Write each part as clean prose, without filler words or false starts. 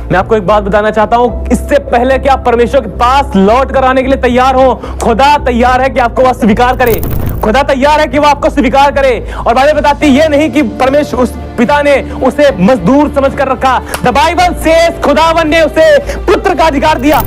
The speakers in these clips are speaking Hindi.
मैं आपको एक बात बताना चाहता हूं, इससे पहले कि आप परमेश्वर के पास लौट कर आने के लिए तैयार हो, खुदा तैयार है कि आपको वह स्वीकार करे। खुदा तैयार है कि वह आपको स्वीकार करे। और बाइबल बताती है ये नहीं कि परमेश्वर उस पिता ने उसे मजदूर समझ कर रखा। द बाइबल सेज खुदावन ने उसे पुत्र का अधिकार दिया।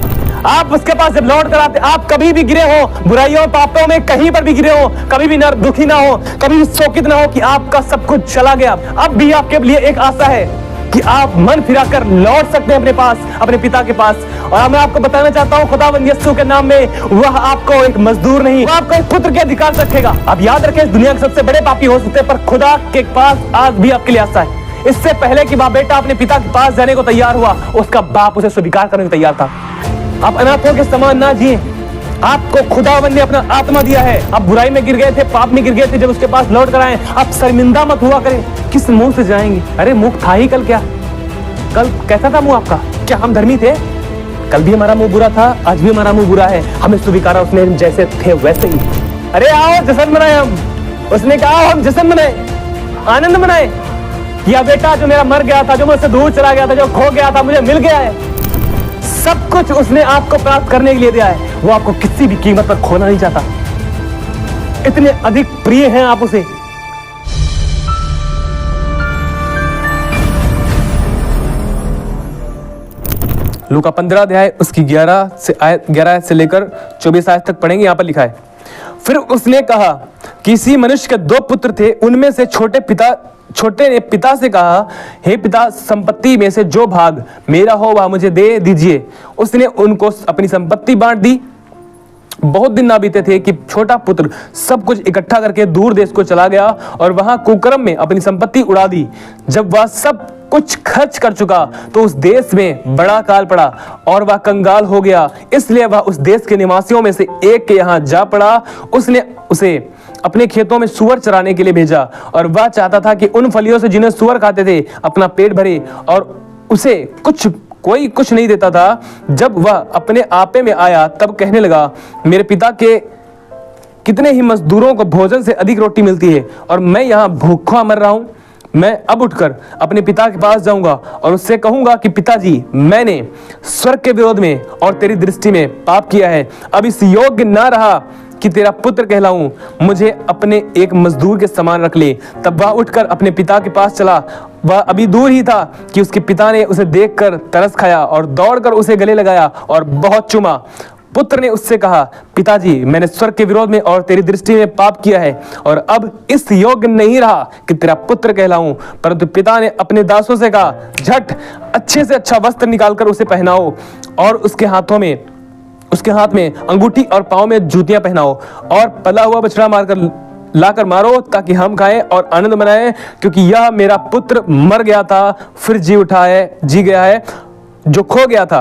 आप उसके पास जब लौट कर आते, आप कभी भी गिरे हो बुराइयों पापों में, कहीं पर भी गिरे हो, कभी भी दुखी ना हो, कभी भी शोकित ना हो कि आपका सब कुछ चला गया, अब भी आपके लिए एक आशा है कि आप मन फिराकर लौट सकते हैं अपने पास, अपने पिता के पास। और मैं आपको बताना चाहता हूं, खुदावंद यीशु के नाम में वह आपको एक मजदूर नहीं, वह आपको एक पुत्र के अधिकार रखेगा। आप याद रखें, इस दुनिया के सबसे बड़े पापी हो सकते हैं, पर खुदा के पास आज भी आपके लिए आशा है। इससे पहले कि वह बेटा अपने पिता के पास जाने को तैयार हुआ, उसका बाप उसे स्वीकार करने को तैयार था। आप अनाथों के समान ना जिए। आपको खुदावंद ने अपना आत्मा दिया है। आप बुराई में गिर गए थे, पाप में गिर गए थे, जब उसके पास लौट कर आए, आप शर्मिंदा मत हुआ करें। किस मुंह से जाएंगे? अरे मुंह था ही कल, क्या कल कैसा था मुंह आपका? क्या हम धर्मी थे? कल भी हमारा मुंह बुरा था, आज भी हमारा मुंह बुरा है। हमें स्वीकारा उसने, जैसे थे वैसे ही। अरे आओ जश्न मनाए हम। उसने कहा हम जश्न मनाए, आनंद मनाए। या बेटा जो मेरा मर गया था, जो मुझसे दूर चला गया था, जो खो गया था, मुझे मिल गया है। सब कुछ उसने आपको प्राप्त करने के लिए दिया है। वो आपको किसी भी कीमत पर खोना नहीं चाहता। इतने अधिक प्रिय हैं आप उसे। लूका 15 अध्याय उसकी 11 से लेकर 24 आयत तक पढ़ेंगे। यहां पर लिखा है, फिर उसने कहा, किसी मनुष्य के 2 पुत्र थे। उनमें से छोटे ने पिता से कहा, हे पिता, संपत्ति में से जो भाग मेरा हो वह मुझे दे दीजिए। उसने उनको अपनी संपत्ति बांट दी। बहुत दिन ना बीते थे कि छोटा पुत्र सब कुछ इकट्ठा करके दूर देश को चला गया और वहां कुकर्म में अपनी संपत्ति उड़ा दी। जब वह सब कुछ खर्च कर चुका तो उस देश में बड़ा काल पड़ा और वह कंगाल हो गया। इसलिए वह उस देश के निवासियों में से एक के यहाँ जा पड़ा। उसने उसे अपने खेतों में सूअर चराने के लिए भेजा और वह चाहता था कि उन फलियों से जिन्हें सूअर खाते थे अपना पेट भरे, और उसे कोई कुछ नहीं देता था। जब वह अपने आपे में आया तब कहने लगा, मेरे पिता के कितने ही मजदूरों को भोजन से अधिक रोटी मिलती है और मैं यहाँ भूखा मर रहा हूं। मैं अब उठकर अपने पिता के पास जाऊंगा और उससे कहूंगा कि पिताजी, मैंने स्वर्ग के विरोध में और तेरी दृष्टि में पाप किया है। अब इस योग्य ना रहा कि तेरा पुत्र कहलाऊं। मुझे अपने एक मजदूर के समान रख ले। तब वह उठकर अपने पिता के पास चला। वह अभी दूर ही था कि उसके पिता ने उसे देखकर तरस खाया और दौड़कर उसे गले लगाया और बहुत चूमा। पुत्र ने उससे कहा, पिताजी, मैंने स्वर्ग के विरोध में और तेरी दृष्टि में पाप किया है और अब इस योग्य नहीं रहा कि तेरा पुत्र कहलाऊं। परंतु पिता ने अपने दासों से कहा, झट अच्छे से अच्छा वस्त्र निकालकर उसे पहनाओ और उसके हाथ में अंगूठी और पांव में जूतियां पहनाओ और पला हुआ बछड़ा लाकर मारो, ताकि हम खाएं और आनंद मनाएं, क्योंकि यह मेरा पुत्र मर गया था, फिर जी गया है। जो खो गया था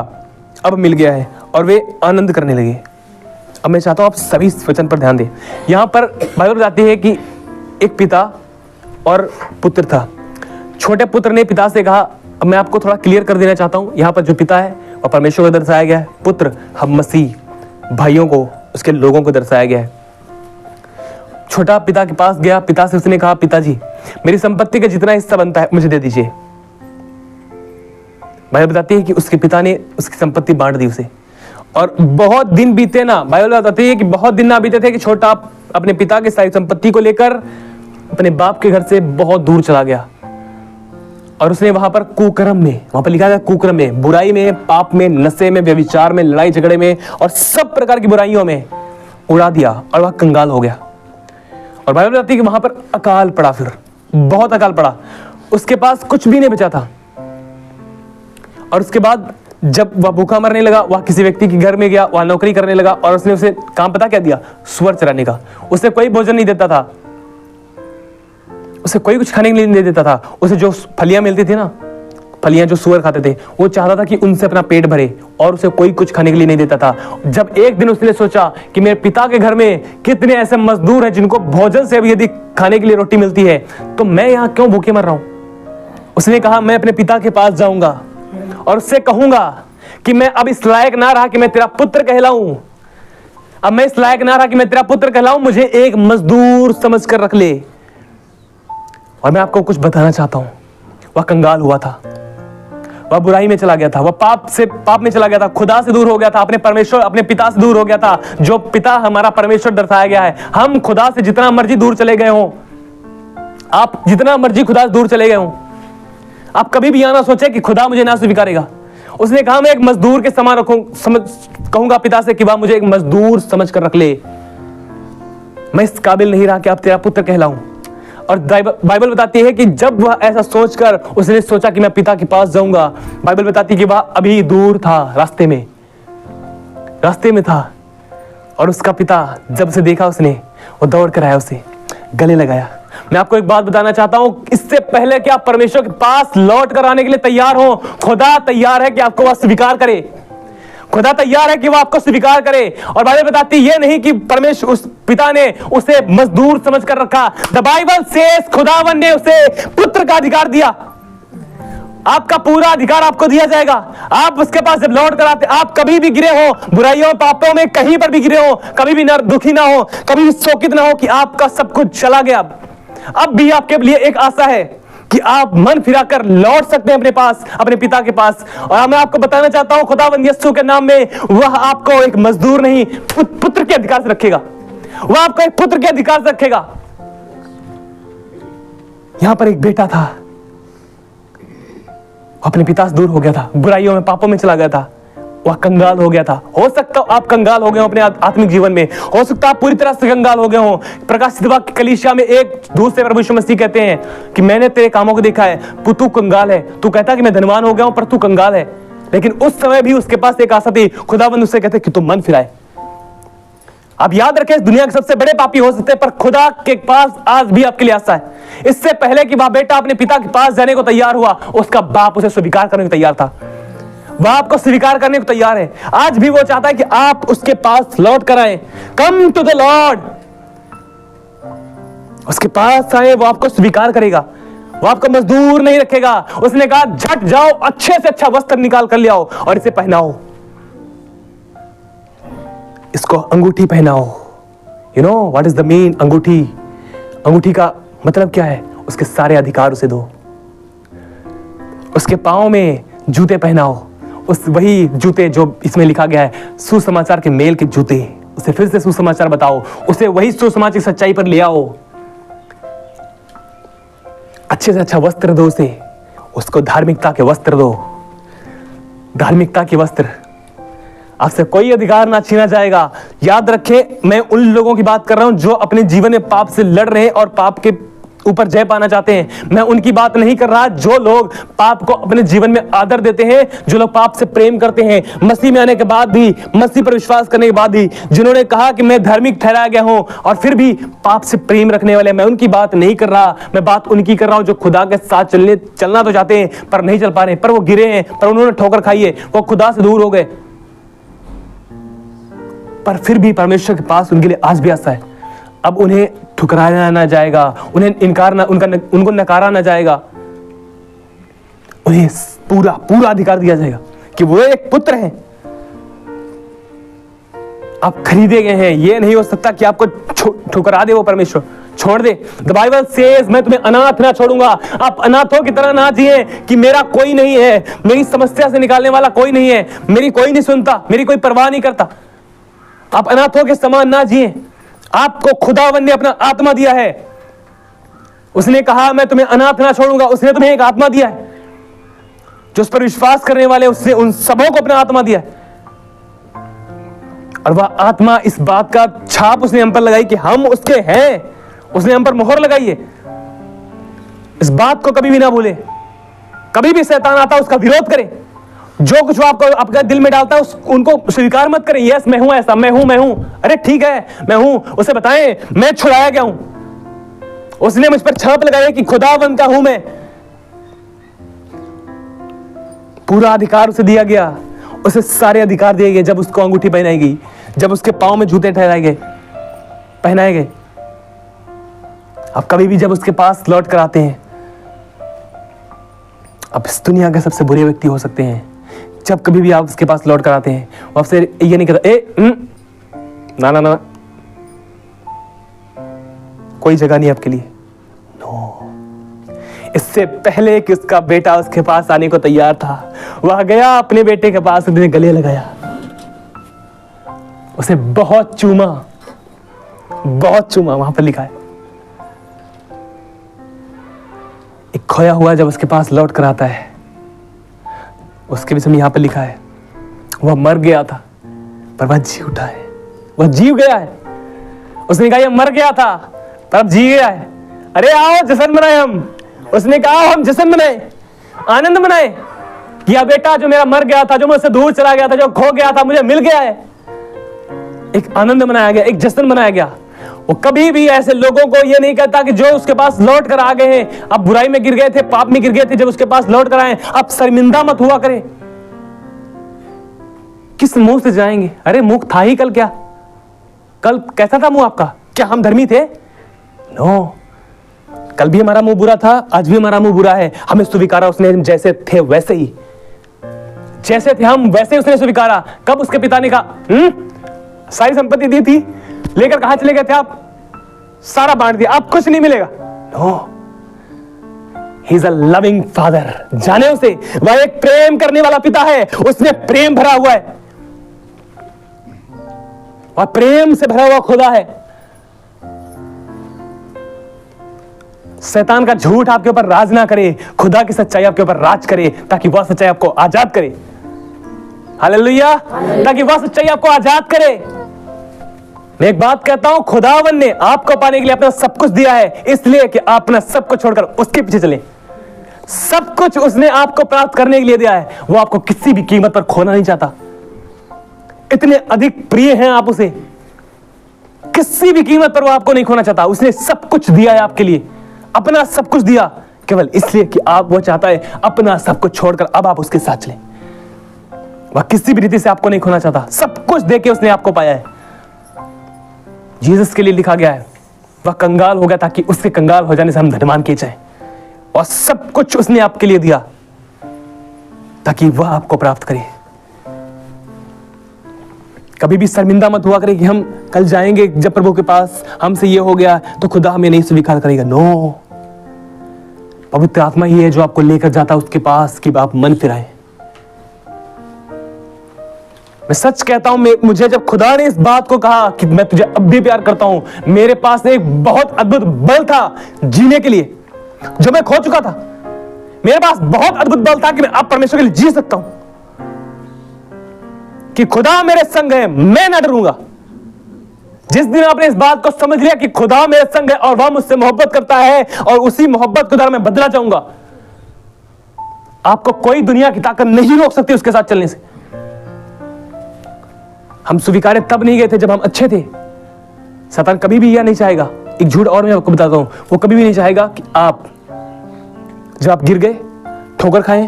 अब मिल गया है। और वे आनंद करने लगे। अब मैं चाहता हूं आप सभी इस वचन पर ध्यान दें। यहां पर बाइबल बताती है कि एक पिता और पुत्र था। छोटे पुत्र ने पिता से कहा, अब मैं आपको थोड़ा क्लियर कर देना चाहता हूं, यहां पर जो पिता है और परमेश्वर को दर्शाया गया है, पुत्र हम मसीह भाइयों को, उसके लोगों को दर्शाया गया है। छोटा पिता के पास गया, पिता से उसने कहा, पिताजी, मेरी संपत्ति का जितना हिस्सा बनता है मुझे दे दीजिए। बाइबल बताती है कि उसके पिता ने उसकी संपत्ति बांट दी उसे। और बहुत दिन बीते ना, बाइबल बताती है कि बहुत दिन ना बीते थे कि छोटा अपने पिता की सारी संपत्ति को लेकर अपने बाप के घर से बहुत दूर चला गया। और उसने वहां पर कुकर्म में, वहां पर लिखा है कुकर्म में, बुराई में, पाप में, नशे में, व्यभिचार में, लड़ाई झगड़े में और सब प्रकार की बुराइयों में उड़ा दिया और वह कंगाल हो गया। और बाइबल बताती है कि वहां पर अकाल पड़ा, फिर बहुत अकाल पड़ा, उसके पास कुछ भी नहीं बचा था। और उसके बाद जब वह भूखा मरने लगा, वह किसी व्यक्ति के घर में गया, वह नौकरी करने लगा और उसने उसे काम पता क्या दिया? सूअर चराने का। उसे कोई भोजन नहीं देता था, उसे कोई कुछ खाने के लिए नहीं देता था। उसे जो फलियां मिलती थी ना, फलियां जो सूअर खाते थे, वो चाहता था कि उनसे अपना पेट भरे और उसे कोई कुछ खाने के लिए नहीं देता था। जब एक दिन उसने सोचा कि मेरे पिता के घर में कितने ऐसे मजदूर हैं जिनको भोजन से भी यदि खाने के लिए रोटी मिलती है, तो मैं यहाँ क्यों भूखे मर रहा हूं? उसने कहा, मैं अपने पिता के पास जाऊंगा और उससे कहूंगा कि मैं अब इस लायक ना रहा कि मैं तेरा पुत्र कहलाऊं। अब मैं इस लायक ना रहा कि मैं तेरा पुत्र कहलाऊं, मुझे एक मजदूर समझ कर रख ले। और मैं आपको कुछ बताना चाहता हूं, वह कंगाल हुआ था, वह बुराई में चला गया था, वह पाप में चला गया था, खुदा से दूर हो गया था, अपने परमेश्वर अपने पिता से दूर हो गया था, जो पिता हमारा परमेश्वर दर्शाया गया है। हम खुदा से जितना मर्जी दूर चले गए हों, आप जितना मर्जी खुदा से दूर चले गए हों, आप कभी भी यह ना सोचे कि खुदा मुझे ना स्वीकारेगा। उसने कहा मैं एक मजदूर के समान कहूंगा पिता से कि वह मुझे एक मजदूर समझ कर रख ले। मैं इस काबिल नहीं रहा कि आप तेरा पुत्र कहलाऊं। और बाइबल बताती है कि जब वह ऐसा सोचकर उसने सोचा कि मैं पिता के पास जाऊंगा, बाइबल बताती है कि वह अभी दूर था, रास्ते में था, और उसका पिता जब उसे देखा उसने, वो दौड़ कर आया, उसे गले लगाया। मैं आपको एक बात बताना चाहता हूं, इससे पहले कि आप परमेश्वर के पास लौट कर आने के लिए तैयार हो, खुदा तैयार है कि आपको वह स्वीकार करे। खुदा तैयार है कि वो आपको स्वीकार करे। और बाइबल बताती है ये नहीं कि परमेश्वर उस पिता ने उसे मजदूर समझ कर रखा। द बाइबल सेज खुदावन ने उसे पुत्र का अधिकार दिया। आपका पूरा अधिकार आपको दिया जाएगा। आप उसके पास जब लौट कर आते, आप कभी भी गिरे हो बुराइयों पापों में, कहीं पर भी गिरे हो, कभी भी दुखी ना हो, कभी भी शोकित ना हो कि आपका सब कुछ चला गया, अब भी आपके लिए एक आशा है कि आप मन फिराकर लौट सकते हैं अपने पास, अपने पिता के पास। और मैं आपको बताना चाहता हूं खुदावंद यीशु के नाम में वह आपको एक मजदूर नहीं, पुत्र के अधिकार से रखेगा। वह आपको एक पुत्र के अधिकार से रखेगा। यहां पर एक बेटा था, अपने पिता से दूर हो गया था, बुराइयों में पापों में चला गया था, वह कंगाल हो गया था। हो सकता आप कंगाल हो गए हो अपने आत्मिक जीवन में, हो सकता आप पूरी तरह से कंगाल हो गए हो। प्रकाशित वाक्य कलीसिया में एक दूत से प्रभु यीशु मसीह कहते हैं कि मैंने तेरे कामों को देखा है, तू कंगाल है। तू कहता कि मैं धनवान हो गया हूं, पर तू कंगाल है। लेकिन उस समय भी उसके पास एक आशा थी। खुदाबंद उससे कहते कि तू मन फिराए। आप याद रखें, इस दुनिया के सबसे बड़े पापी हो सकते हैं, पर खुदा के पास आज भी आपके लिए आशा है। इससे पहले कि वह बेटा अपने पिता के पास जाने को तैयार हुआ, उसका बाप उसे स्वीकार करने को तैयार था। वह आपको स्वीकार करने को तैयार है। आज भी वो चाहता है कि आप उसके पास लौट कर आए। कम टू द लॉर्ड, उसके पास आए, वो आपको स्वीकार करेगा, वो आपको मजदूर नहीं रखेगा। उसने कहा झट जाओ, अच्छे से अच्छा वस्त्र निकाल कर ले आओ और इसे पहनाओ, इसको अंगूठी पहनाओ। You know what is the mean अंगूठी? अंगूठी का मतलब क्या है? उसके सारे अधिकार उसे दो। उसके पांव में जूते पहनाओ, उस वही जूते जो इसमें लिखा गया है, सुसमाचार के मेल के जूते। उसे फिर से सुसमाचार बताओ, उसे वही सुसमाचार की सच्चाई पर ले आओ। अच्छे से अच्छा वस्त्र दो उसे, उसको धार्मिकता के वस्त्र दो, धार्मिकता के वस्त्र। आपसे कोई अधिकार ना छीना जाएगा। याद रखें, मैं उन लोगों की बात कर रहा हूं जो अपने जीवन में पाप से लड़ रहे हैं और पाप के ऊपर जय पाना चाहते हैं। मैं उनकी बात नहीं कर रहा जो लोग पाप को अपने जीवन में आदर देते हैं, जो लोग पाप से प्रेम करते हैं, मसीह में आने के बाद भी, मसीह पर विश्वास करने के बाद भी, जिन्होंने कहा कि मैं धार्मिक ठहराया गया हूं और फिर भी पाप से प्रेम रखने वाले। मैं उनकी बात नहीं कर रहा, मैं बात उनकी कर रहा हूं जो खुदा के साथ चलना तो चाहते हैं पर नहीं चल पा रहे, पर वो गिरे हैं, पर उन्होंने ठोकर खाई है, वो खुदा से दूर हो गए, पर फिर भी परमेश्वर के पास उनके लिए आज भी आशा है। अब उन्हें ठुकराया ना जाएगा, उन्हें उनको नकारा ना जाएगा, उन्हें पूरा अधिकार दिया जाएगा कि वो एक पुत्र है। आप खरीदे गए हैं। ये नहीं हो सकता कि आपको ठुकरा दे वो परमेश्वर, छोड़ दे। द बाइबल सेज मैं तुम्हें अनाथ ना छोड़ूंगा। आप अनाथों की तरह ना जिए कि मेरा कोई नहीं है, मेरी समस्या से निकालने वाला कोई नहीं है, मेरी कोई नहीं सुनता, मेरी कोई परवाह नहीं करता। आप अनाथों के समान ना जिए। आपको खुदावन ने अपना आत्मा दिया है। उसने कहा मैं तुम्हें अनाथ ना छोड़ूंगा। उसने तुम्हें एक आत्मा दिया है, जो उस पर विश्वास करने वाले उसने उन सबों को अपना आत्मा दिया है। और वह आत्मा, इस बात का छाप उसने हम पर लगाई कि हम उसके हैं। उसने हम पर मोहर लगाई है। इस बात को कभी भी ना भूले। कभी भी शैतान आता उसका विरोध करे। जो कुछ वो आपको आपका दिल में डालता है उनको स्वीकार मत करें। यस मैं हूं ऐसा, मैं हूं। अरे ठीक है मैं हूं। उसे बताएं मैं छुड़ाया गया हूं। उसने मुझ पर छाप लगाई कि खुदावंद का हूं मैं। पूरा अधिकार उसे दिया गया। उसे सारे अधिकार दिए गए जब उसको अंगूठी पहनाई गई, जब उसके पांव में जूते पहनाए गए। अब कभी भी जब उसके पास लौट कर आते हैं, अब इस दुनिया के सबसे बुरे व्यक्ति हो सकते हैं, जब कभी भी आप उसके पास लौट कर आते हैं वो आपसे ये नहीं कहता ना कोई जगह नहीं आपके लिए। नो, इससे पहले कि उसका बेटा उसके पास आने को तैयार था, वह गया अपने बेटे के पास, उसने गले लगाया, उसे बहुत चूमा, वहां पर लिखा है। एक खोया हुआ जब उसके पास लौट कर आता है, उसके विषय में यहां पर लिखा है, वह मर गया था पर वह जी उठा है, वह जीव गया है। उसने कहा यह मर गया था पर अब जी गया है। अरे आओ जश्न मनाए हम। उसने कहा हम जश्न मनाए, आनंद मनाए कि यह बेटा जो मेरा मर गया था, जो मुझसे दूर चला गया था, जो खो गया था, मुझे मिल गया है। एक आनंद मनाया गया, एक जश्न मनाया गया। वो कभी भी ऐसे लोगों को ये नहीं कहता कि जो उसके पास लौट कर आ गए हैं, अब बुराई में गिर गए थे, पाप में गिर गए थे, जब उसके पास लौट कर आए अब शर्मिंदा मत हुआ करें। किस मुंह से जाएंगे? अरे मुंह था ही कल, क्या कल कैसा था मुंह आपका? क्या हम धर्मी थे? नो, कल भी हमारा मुंह बुरा था, आज भी हमारा मुंह बुरा है। हमें स्वीकारा उसने, जैसे थे वैसे ही, जैसे थे हम वैसे ही उसने स्वीकारा। कब उसके पिता ने कहा सारी संपत्ति दी थी, लेकर कहां चले गए थे आप? सारा बांट दिया, आप कुछ नहीं मिलेगा। No, he is a loving father. जाने उसे, वह एक प्रेम करने वाला पिता है। उसने प्रेम भरा हुआ है, वह प्रेम से भरा हुआ खुदा है। शैतान का झूठ आपके ऊपर राज ना करे, खुदा की सच्चाई आपके ऊपर राज करे, ताकि वह सच्चाई आपको आजाद करे। हालेलुया, ताकि वह सच्चाई आपको आजाद करे। मैं एक बात कहता हूं, खुदावन ने आपको पाने के लिए अपना सब कुछ दिया है, इसलिए कि आप अपना सब कुछ छोड़कर उसके पीछे चले। सब कुछ उसने आपको प्राप्त करने के लिए दिया है, वो आपको किसी भी कीमत पर खोना नहीं चाहता। इतने अधिक प्रिय हैं आप उसे, किसी भी कीमत पर वो आपको नहीं खोना चाहता। उसने सब कुछ दिया है आपके लिए, अपना सब कुछ दिया, केवल इसलिए कि आप, वो चाहता है अपना सब कुछ छोड़कर अब आप उसके साथ चलें। वह किसी भी रीति से आपको नहीं खोना चाहता, सब कुछ देके उसने आपको पाया है। जीसस के लिए लिखा गया है, वह कंगाल हो गया ताकि उसके कंगाल हो जाने से हम धनवान किए जाएं, और सब कुछ उसने आपके लिए दिया ताकि वह आपको प्राप्त करे। कभी भी शर्मिंदा मत हुआ करे कि हम कल जाएंगे जब प्रभु के पास, हमसे ये हो गया तो खुदा हमें नहीं स्वीकार करेगा। नो, पवित्र आत्मा ही है जो आपको लेकर जाता है उसके पास कि आप मन फिराएं। मैं सच कहता हूं, मुझे जब खुदा ने इस बात को कहा कि मैं तुझे अब भी प्यार करता हूं, मेरे पास एक बहुत अद्भुत बल था जीने के लिए, जो मैं खो चुका था। मेरे पास बहुत अद्भुत बल था कि मैं अब परमेश्वर के लिए जी सकता हूं, कि खुदा मेरे संग है, मैं ना डरूंगा। जिस दिन आपने इस बात को समझ लिया कि खुदा मेरे संग है और वह मुझसे मोहब्बत करता है, और उसी मोहब्बत को द्वारा मैं बदला चाहूंगा, आपको कोई दुनिया की ताकत नहीं रोक सकती उसके साथ चलने से। हम स्वीकारे तब नहीं गए थे जब हम अच्छे थे। शैतान कभी भी यह नहीं चाहेगा, एक झूठ और मैं आपको बताता हूं, वो कभी भी नहीं चाहेगा कि आप, जब आप गिर गए, ठोकर खाएं,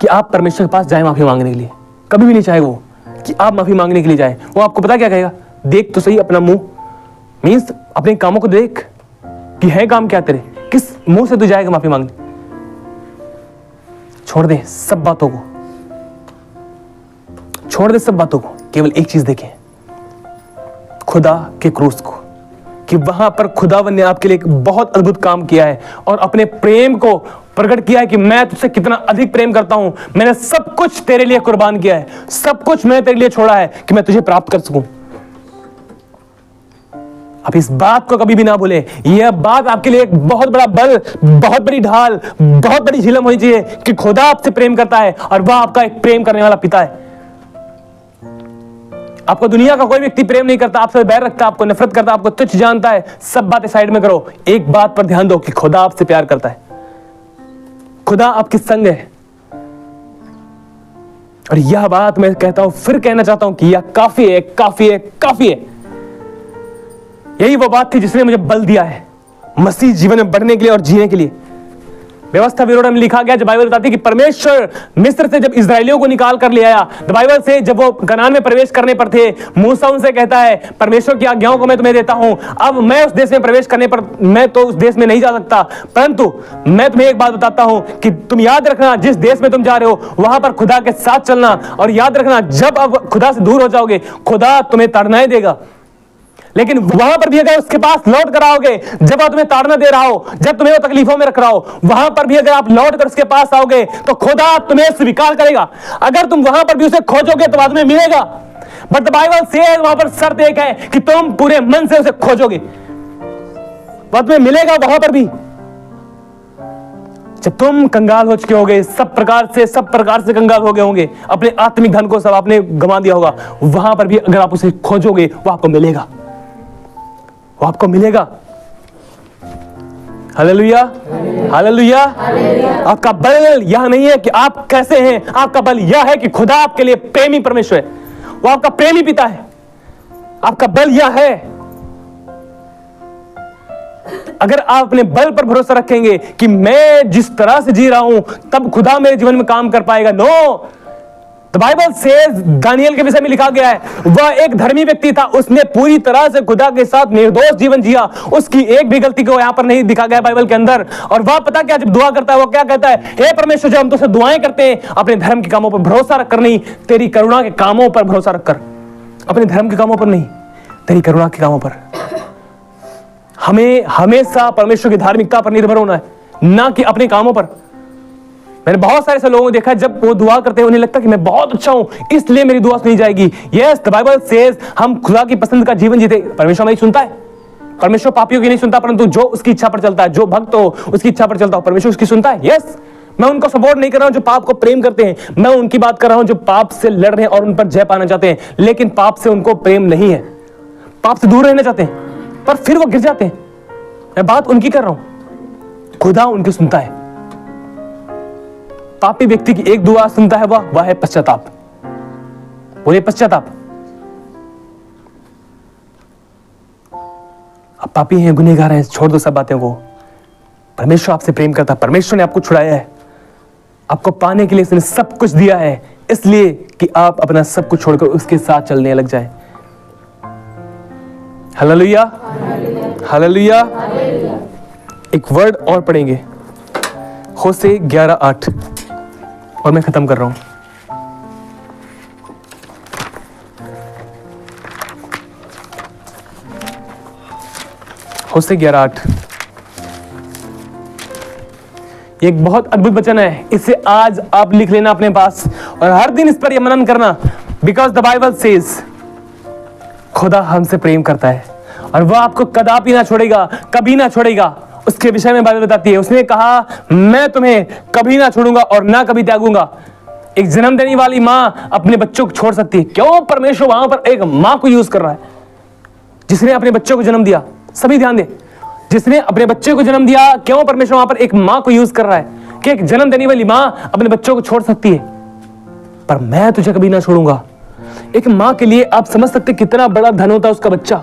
कि आप परमेश्वर के पास जाएं माफी मांगने के लिए। कभी भी नहीं चाहेगा वो कि आप माफी मांगने के लिए जाएं। वो आपको पता क्या कहेगा? देख तो सही अपना मुंह, मीन्स अपने कामों को देख कि है काम क्या तेरे, किस मुंह से तू जाएगा माफी मांगने। छोड़ दे सब बातों को, छोड़ दे सब बातों को, केवल एक चीज देखें, खुदा के क्रूस को, कि वहां पर खुदावन ने आपके लिए एक बहुत अद्भुत काम किया है और अपने प्रेम को प्रकट किया है कि मैं तुझसे कितना अधिक प्रेम करता हूं। मैंने सब कुछ तेरे लिए कुर्बान किया है, सब कुछ मैंने तेरे लिए छोड़ा है कि मैं तुझे प्राप्त कर सकूं। आप इस बात को कभी भी ना भूलें। यह बात आपके लिए एक बहुत बड़ा बल, बहुत बड़ी ढाल, बहुत बड़ी झिलम होनी चाहिए कि खुदा आपसे प्रेम करता है और वह आपका एक प्रेम करने वाला पिता है। आपको दुनिया का कोई व्यक्ति प्रेम नहीं करता, आपसे बैर रखता, आपको नफरत करता, आपको तुच्छ जानता है। सब बातें साइड में करो, एक बात पर ध्यान दो कि खुदा आपसे प्यार करता है, खुदा आपके संग है। और यह बात मैं कहता हूं, फिर कहना चाहता हूं कि यह काफी है, काफी है, काफी है। यही वो बात थी जिसने मुझे बल दिया है मसीह जीवन में बढ़ने के लिए और जीने के लिए। व्यवस्था विरोध में लिखा गया, जब बाइबल बताती है कि परमेश्वर मिस्र से जब इजरायलियों को निकाल कर ले आया, द बाइबल से जब वो कनान में प्रवेश करने पर थे, मूसा उनसे कहता है परमेश्वर की आज्ञाओं को मैं तुम्हें देता हूं, अब मैं उस देश में प्रवेश करने पर, मैं तो उस देश में नहीं जा सकता, परंतु मैं तुम्हें एक बात बताता हूं कि तुम याद रखना जिस देश में तुम जा रहे हो वहां पर खुदा के साथ चलना, और याद रखना जब अब खुदा से दूर हो जाओगे खुदा तुम्हें ताड़नाएं देगा। लेकिन वहां पर भी अगर उसके पास लौट कर आओगे, जब वो तुम्हें ताड़ना दे रहा हो, जब तुम्हें वो तकलीफों में रख रहा हो, वहां पर भी अगर आप लौट कर उसके पास आओगे तो खुदा तुम्हें स्वीकार करेगा। अगर तुम वहां पर भी उसे खोजोगे तो बाद में मिलेगा। बट द बाइबल से वहां पर शर्त एक है कि तुम पूरे मन से उसे खोजोगे, बाद में मिलेगा वहां पर भी। जब तुम कंगाल हो चुके होगे, सब प्रकार से कंगाल हो गए होंगे, अपने आत्मिक धन को सब आपने गंवा दिया होगा, वहां पर भी अगर आप उसे खोजोगे वो आपको मिलेगा, वो आपको मिलेगा। Hallelujah, hallelujah. आपका बल यह नहीं है कि आप कैसे हैं, आपका बल यह है कि खुदा आपके लिए प्रेमी परमेश्वर है, वो आपका प्रेमी पिता है। आपका बल यह है, अगर आप अपने बल पर भरोसा रखेंगे कि मैं जिस तरह से जी रहा हूं तब खुदा मेरे जीवन में काम कर पाएगा, no. The Bible says, Daniel के विषय में लिखा गया है, वह एक धर्मी व्यक्ति था, उसने पूरी तरह से खुदा के साथ निर्दोष जीवन जिया, उसकी एक भी गलती को यहां पर नहीं दिखा गया बाइबल के अंदर। और वह पता क्या, जब दुआ करता है वो क्या कहता है, हे परमेश्वर, जब हम तुझसे दुआएं करते हैं अपने धर्म के कामों पर भरोसा रखकर नहीं, तेरी करुणा के कामों पर भरोसा रखकर, अपने धर्म के कामों पर नहीं, तेरी करुणा के कामों पर। हमें हमेशा परमेश्वर की धार्मिकता पर निर्भर होना है, ना कि अपने कामों पर। मैंने बहुत सारे ऐसे लोगों को देखा है, जब वो दुआ करते हैं उन्हें लगता है कि मैं बहुत अच्छा हूं इसलिए मेरी दुआ सुनी जाएगी। यस, द बाइबल सेज हम खुदा की पसंद का जीवन जीते, परमेश्वर नहीं सुनता है। परमेश्वर पापियों की नहीं सुनता, परंतु जो उसकी इच्छा पर चलता है, जो भक्त हो उसकी इच्छा पर चलता हो, परमेश्वर उसकी सुनता है। यस, मैं उनको सपोर्ट नहीं कर रहा हूं जो पाप को प्रेम करते हैं, मैं उनकी बात कर रहा हूं जो पाप से लड़ रहे हैं और उन पर जय पाना चाहते हैं, लेकिन पाप से उनको प्रेम नहीं है, पाप से दूर रहना चाहते हैं, पर फिर वो गिर जाते हैं। मैं बात उनकी कर रहा हूं, खुदा उनकी सुनता है। पापी व्यक्ति की एक दुआ सुनता है, वह है पश्चाताप। बोले पश्चाताप। आप पापी हैं, गुनहगार हैं, छोड़ दो सब बातें को। परमेश्वर आपसे प्रेम करता है, परमेश्वर ने आपको छुड़ाया है, आपको पाने के लिए उसने सब कुछ दिया है, इसलिए कि आप अपना सब कुछ छोड़कर उसके साथ चलने लग जाए। Hallelujah, hallelujah. एक वर्ड और पढ़ेंगे, होशे 11:8, और मैं खत्म कर रहा हूं। होशे 11:8 एक बहुत अद्भुत वचन है, इसे आज आप लिख लेना अपने पास और हर दिन इस पर यह मनन करना। बिकॉज द बाइबल सेज खुदा हमसे प्रेम करता है और वह आपको कदापि ना छोड़ेगा, कभी ना छोड़ेगा। उसके विषय में बाइबल बताती है, उसने कहा मैं तुम्हें कभी ना छोड़ूंगा और ना कभी त्यागूंगा। एक जन्म देने वाली मां अपने बच्चों को छोड़ सकती है, क्यों? परमेश्वर वहां पर एक मां को यूज कर रहा है जिसने अपने बच्चों को जन्म दिया। सभी ध्यान दे, जिसने अपने बच्चे को जन्म दिया, क्यों परमेश्वर वहां पर एक मां को यूज कर रहा है कि एक जन्म देने वाली मां अपने बच्चों को छोड़ सकती है, पर मैं तुझे कभी ना छोड़ूंगा। एक मां के लिए आप समझ सकते कितना बड़ा धन होता है उसका बच्चा।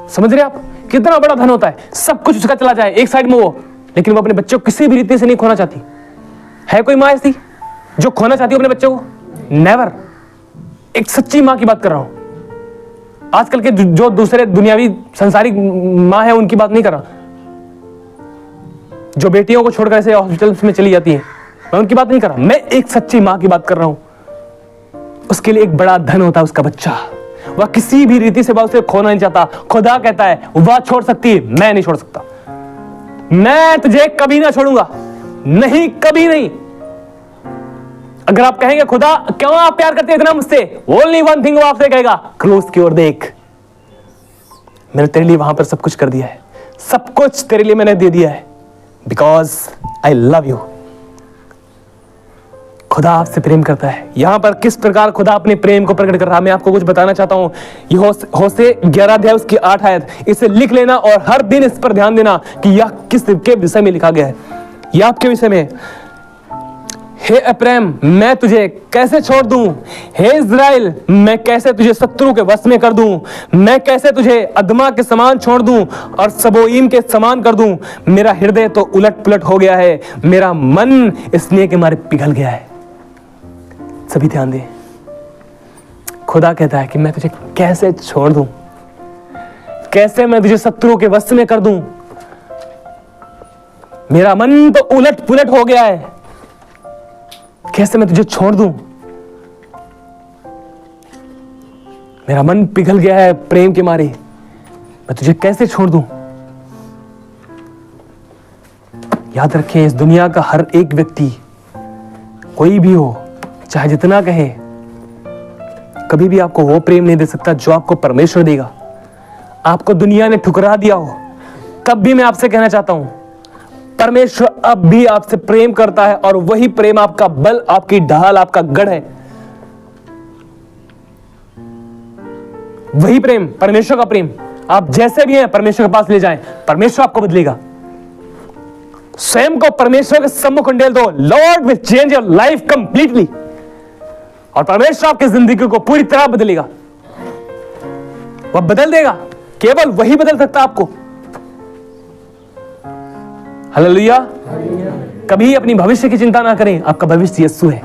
समझ रहे आप कितना बड़ा धन होता है? सब कुछ उसका चला जाए एक साइड में वो, लेकिन वो अपने बच्चों को किसी भी रीति से नहीं खोना चाहती। है कोई मां ऐसी जो खोना चाहती है अपने बच्चों को? नेवर। एक सच्ची मां की बात कर रहा हूं। आजकल के जो दूसरे दुनियावी संसारिक मां है उनकी बात नहीं कर रहा, जो बेटियों को छोड़कर ऐसे हॉस्पिटल में चली जाती है, मैं उनकी बात नहीं कर रहा। मैं एक सच्ची मां की बात कर रहा हूं। उसके लिए एक बड़ा धन होता है उसका बच्चा। वह किसी भी रीति से उसे खोना नहीं चाहता। खुदा कहता है वह छोड़ सकती है, मैं नहीं छोड़ सकता। मैं तुझे कभी ना छोड़ूंगा, नहीं, कभी नहीं। अगर आप कहेंगे खुदा क्यों आप प्यार करते इतना मुझसे, ओनली वन थिंग वो आपसे कहेगा, क्लोज की ओर देख, मैंने तेरे लिए वहां पर सब कुछ कर दिया है, सब कुछ तेरे लिए मैंने दे दिया है, बिकॉज आई लव यू। खुदा आपसे प्रेम करता है। यहां पर किस प्रकार खुदा अपने प्रेम को प्रकट कर रहा है, मैं आपको कुछ बताना चाहता हूं। ये होशे 11 अध्याय उसकी 8 आयत, इसे लिख लेना और हर दिन इस पर ध्यान देना कि यह किसके विषय में लिखा गया है। यह आपके विषय में। हे एप्रैम, मैं तुझे कैसे छोड़ दूं? हे इज़राइल, मैं कैसे तुझे शत्रु के वश में कर दूं? मैं कैसे तुझे अदमा के समान छोड़ दूं और सबोईम के समान कर दूं? मेरा हृदय तो उलट पुलट हो गया है, मेरा मन स्नेह के मारे पिघल गया है। सभी ध्यान दें, खुदा कहता है कि मैं तुझे कैसे छोड़ दूं, कैसे मैं तुझे शत्रु के वश में कर दूं? मेरा मन तो उलट पुलट हो गया है, कैसे मैं तुझे छोड़ दूं? मेरा मन पिघल गया है प्रेम के मारे, मैं तुझे कैसे छोड़ दूं। याद रखें, इस दुनिया का हर एक व्यक्ति, कोई भी हो, चाहे जितना कहे, कभी भी आपको वो प्रेम नहीं दे सकता जो आपको परमेश्वर देगा। आपको दुनिया ने ठुकरा दिया हो, तब भी मैं आपसे कहना चाहता हूं, परमेश्वर अब भी आपसे प्रेम करता है, और वही प्रेम आपका बल, आपकी ढाल, आपका गढ़ है। वही प्रेम, परमेश्वर का प्रेम, आप जैसे भी हैं परमेश्वर के पास ले जाएं, परमेश्वर आपको बदलेगा। स्वयं को परमेश्वर के सम्मुख उंडेल दो, Lord will change your life completely, और परमेश्वर आपकी जिंदगी को पूरी तरह बदलेगा। वह बदल देगा, केवल वही बदल सकता आपको। हालेलुया। कभी अपनी भविष्य की चिंता ना करें, आपका भविष्य यीशु है।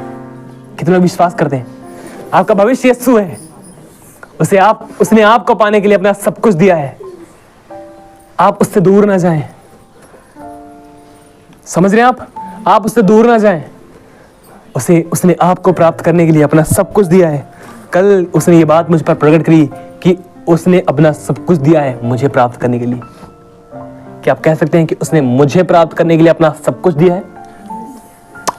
कितने लोग विश्वास करते हैं? आपका भविष्य यीशु है। उसने आपको पाने के लिए अपना सब कुछ दिया है। आप उससे दूर ना जाएं। समझ रहे हैं आप उससे दूर ना जाएं। उसने आपको प्राप्त करने के लिए अपना सब कुछ दिया है। कल उसने ये बात मुझ पर प्रकट करी कि उसने अपना सब कुछ दिया है मुझे प्राप्त करने के लिए। क्या आप कह सकते हैं कि उसने मुझे प्राप्त करने के लिए अपना सब कुछ दिया है?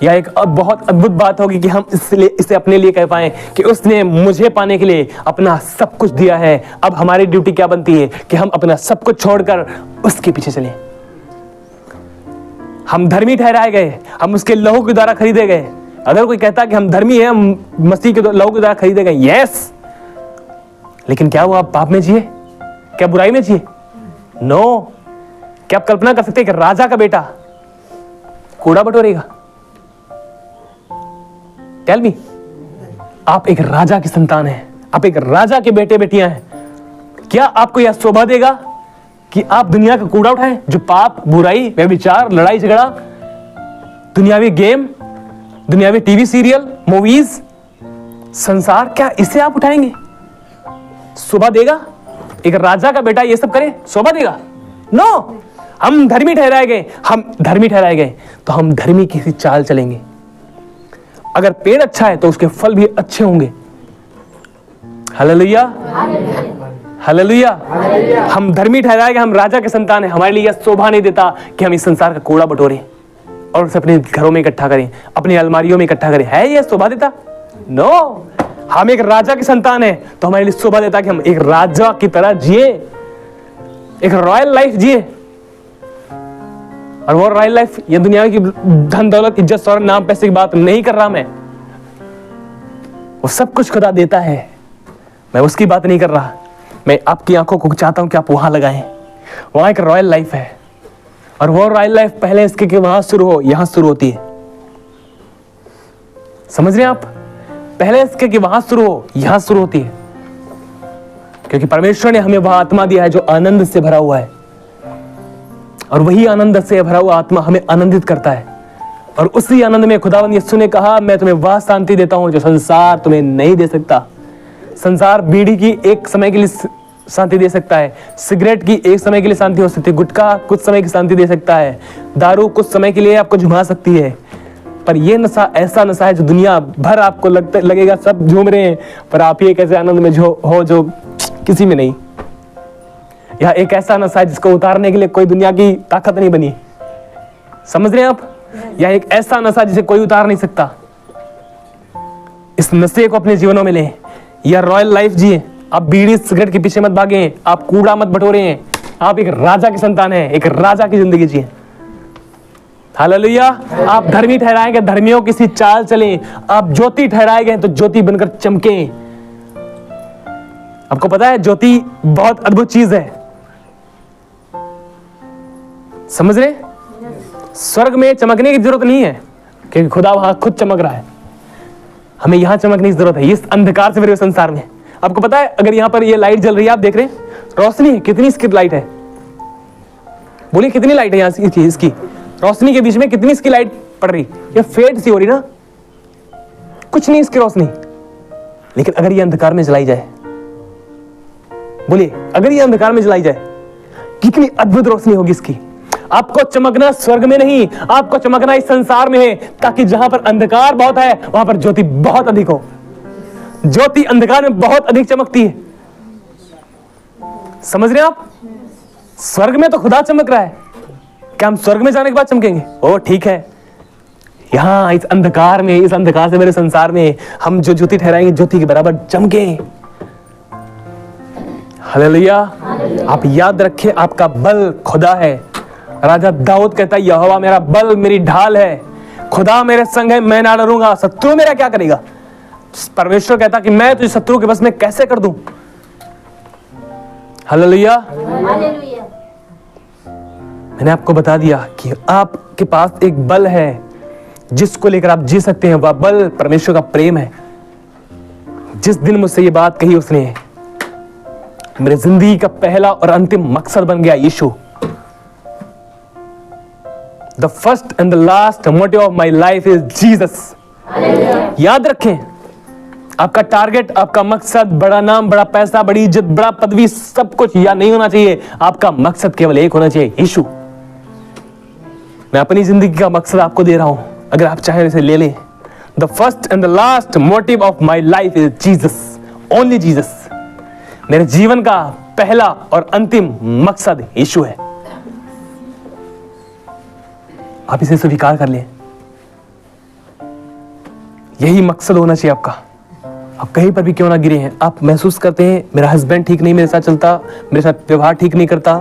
यह एक बहुत अद्भुत बात होगी कि हम इसे अपने लिए कह पाएं कि उसने मुझे पाने के लिए अपना सब कुछ दिया है। अब हमारी ड्यूटी क्या बनती है कि हम अपना सब कुछ छोड़कर उसके पीछे चलें। हम धर्मी ठहराए गए, हम उसके लहू के द्वारा खरीदे गए। अगर कोई कहता कि हम धर्मी हैं, हम मसीह के लहू के द्वारा खरीदे गए, यस, लेकिन क्या वो आप पाप में जिए? क्या बुराई में जिए? नो। क्या आप कल्पना कर सकते हैं कि राजा का बेटा कूड़ा बटोरेगा? Tell me. आप एक राजा की संतान हैं, आप एक राजा के बेटे बेटियां हैं। क्या आपको यह शोभा देगा कि आप दुनिया का कूड़ा उठाएं, जो पाप, बुराई, व्यभिचार, लड़ाई झगड़ा, दुनियावी गेम, दुनियावी टीवी सीरियल, मूवीज, संसार, क्या इसे आप उठाएंगे? शोभा देगा? एक राजा का बेटा ये सब करे, शोभा देगा? नो। हम धर्मी ठहराए गए, तो हम धर्मी की सी चाल चलेंगे। अगर पेड़ अच्छा है तो उसके फल भी अच्छे होंगे। Hallelujah, hallelujah. हम धर्मी ठहराए गए, हम राजा के संतान हैं। हमारे लिए यह शोभा नहीं देता कि हम इस संसार का कूड़ा बटोरें और उसे अपने घरों में इकट्ठा करें, अपनी अलमारियों में इकट्ठा करें। है यह शोभा देता? नो। हम एक राजा के संतान हैं, तो हमारे लिए शोभा देता कि हम एक राजा की तरह जिए, एक रॉयल लाइफ जिए। और वो रॉयल लाइफ, ये दुनिया की धन दौलत, इज्जत, शौहरत, नाम, पैसे की बात नहीं कर रहा मैं। वो सब कुछ खुदा देता है, मैं उसकी बात नहीं कर रहा। मैं आपकी आंखों को चाहता हूं कि आप वहां लगाएं। वहां एक रॉयल लाइफ है, और वो रॉयल लाइफ पहले इसके कि वहां शुरू हो, यहां शुरू होती है। समझ रहे हैं आप? पहले इसके कि वहां शुरू हो, यहां शुरू होती है। क्योंकि परमेश्वर ने हमें वह आत्मा दिया है जो आनंद से भरा हुआ है, और वही आनंद से भरा हुआ आत्मा हमें आनंदित करता है। और उसी आनंद में खुदावंद यीशु ने कहा, मैं तुम्हें वह शांति देता हूं जो संसार तुम्हें नहीं दे सकता। संसार बीड़ी की एक समय के लिए शांति दे सकता है, सिगरेट की एक समय के लिए शांति हो सकती है, गुटखा कुछ समय की शांति दे सकता है, दारू कुछ समय के लिए आपको झुमा सकती है, पर यह नशा ऐसा नशा है जो दुनिया भर आपको लगेगा सब झूम रहे हैं, पर आप ही एक ऐसे आनंद में जो किसी में नहीं। यह एक ऐसा नशा है जिसको उतारने के लिए कोई दुनिया की ताकत नहीं बनी। समझ रहे हैं आप? यह एक ऐसा नशा जिसे कोई उतार नहीं सकता। इस नशे को अपने जीवनों में लें, यह रॉयल लाइफ जिए। आप बीड़ी सिगरेट के पीछे मत भागें, आप कूड़ा मत बटोरें, आप एक राजा की संतान हैं, एक राजा की जिंदगी जिए। हालेलुया। आप धर्मी ठहराए गए, धर्मियों की सी चाल चलें। आप ज्योति ठहराए गए तो ज्योति बनकर चमकें। आपको पता है ज्योति बहुत अद्भुत चीज है। समझ रहे? स्वर्ग में चमकने की जरूरत नहीं है, क्योंकि खुदा वहां खुद चमक रहा है। हमें यहां चमकने की जरूरत है, इस अंधकार से भरे हुए संसार में। आपको पता है, अगर यहां पर ये लाइट जल रही है, आप देख रहे हैं रोशनी है, कितनी इसकी लाइट है? बोलिए कितनी लाइट है यहां इसकी रोशनी के बीच में, कितनी इसकी लाइट पड़ रही? ये फेड सी हो रही ना, कुछ नहीं इसकी रोशनी। लेकिन अगर ये अंधकार में जलाई जाए, बोलिए अगर ये अंधकार में जलाई जाए, कितनी अद्भुत रोशनी होगी इसकी। आपको चमकना स्वर्ग में नहीं, आपको चमकना इस संसार में है, ताकि जहां पर अंधकार बहुत है वहां पर ज्योति बहुत अधिक हो। ज्योति अंधकार में बहुत अधिक चमकती है। समझ रहे हैं आप? स्वर्ग में तो खुदा चमक रहा है, क्या हम स्वर्ग में जाने के बाद चमकेंगे? ओ ठीक है, यहाँ इस अंधकार में, इस अंधकार से मेरे संसार में हम जो ज्योति ठहराएंगे, ज्योति के बराबर चमके। हालेलुया। आप याद रखें, आपका बल खुदा है। राजा दाऊद कहता है, यहोवा मेरा बल, मेरी ढाल है, खुदा मेरे संग है, मैं ना डरूंगा। शत्रु मेरा क्या करेगा? परमेश्वर कहता कि मैं तुझे शत्रु के बस में कैसे कर दूं। हालेलुया। मैंने आपको बता दिया कि आपके पास एक बल है जिसको लेकर आप जी सकते हैं। वह बल परमेश्वर का प्रेम है। जिस दिन मुझसे ये बात कही उसने, मेरी जिंदगी का पहला और अंतिम मकसद बन गया यीशु। The first and the last motive of my life is Jesus. याद रखें, आपका टारगेट, आपका मकसद बड़ा नाम, बड़ा पैसा, बड़ी इज्जत, बड़ा पदवी, सब कुछ या नहीं होना चाहिए। आपका मकसद केवल एक होना चाहिए, यीशु। मैं अपनी जिंदगी का मकसद आपको दे रहा हूं, अगर आप चाहें इसे ले लें। The first and the last motive of my life is Jesus, only Jesus. मेरे जीवन का पहला और अंतिम मकसद यीशु है। आप इसे स्वीकार कर लें, यही मकसद होना चाहिए आपका। आप कहीं पर भी क्यों ना गिरे हैं, आप महसूस करते हैं मेरा हस्बैंड ठीक नहीं मेरे साथ चलता, मेरे साथ व्यवहार ठीक नहीं करता,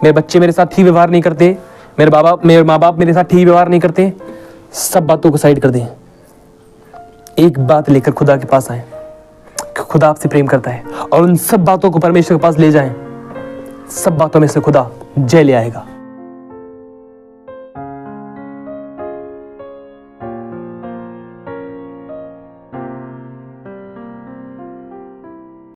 मेरे बच्चे मेरे साथ ठीक व्यवहार नहीं करते, मेरे माँ बाप मेरे साथ ठीक व्यवहार नहीं करते, सब बातों को साइड कर दें। एक बात लेकर खुदा के पास आए, खुदा आपसे प्रेम करता है, और उन सब बातों को परमेश्वर के पास ले जाएं। सब बातों में से खुदा जय ले आएगा।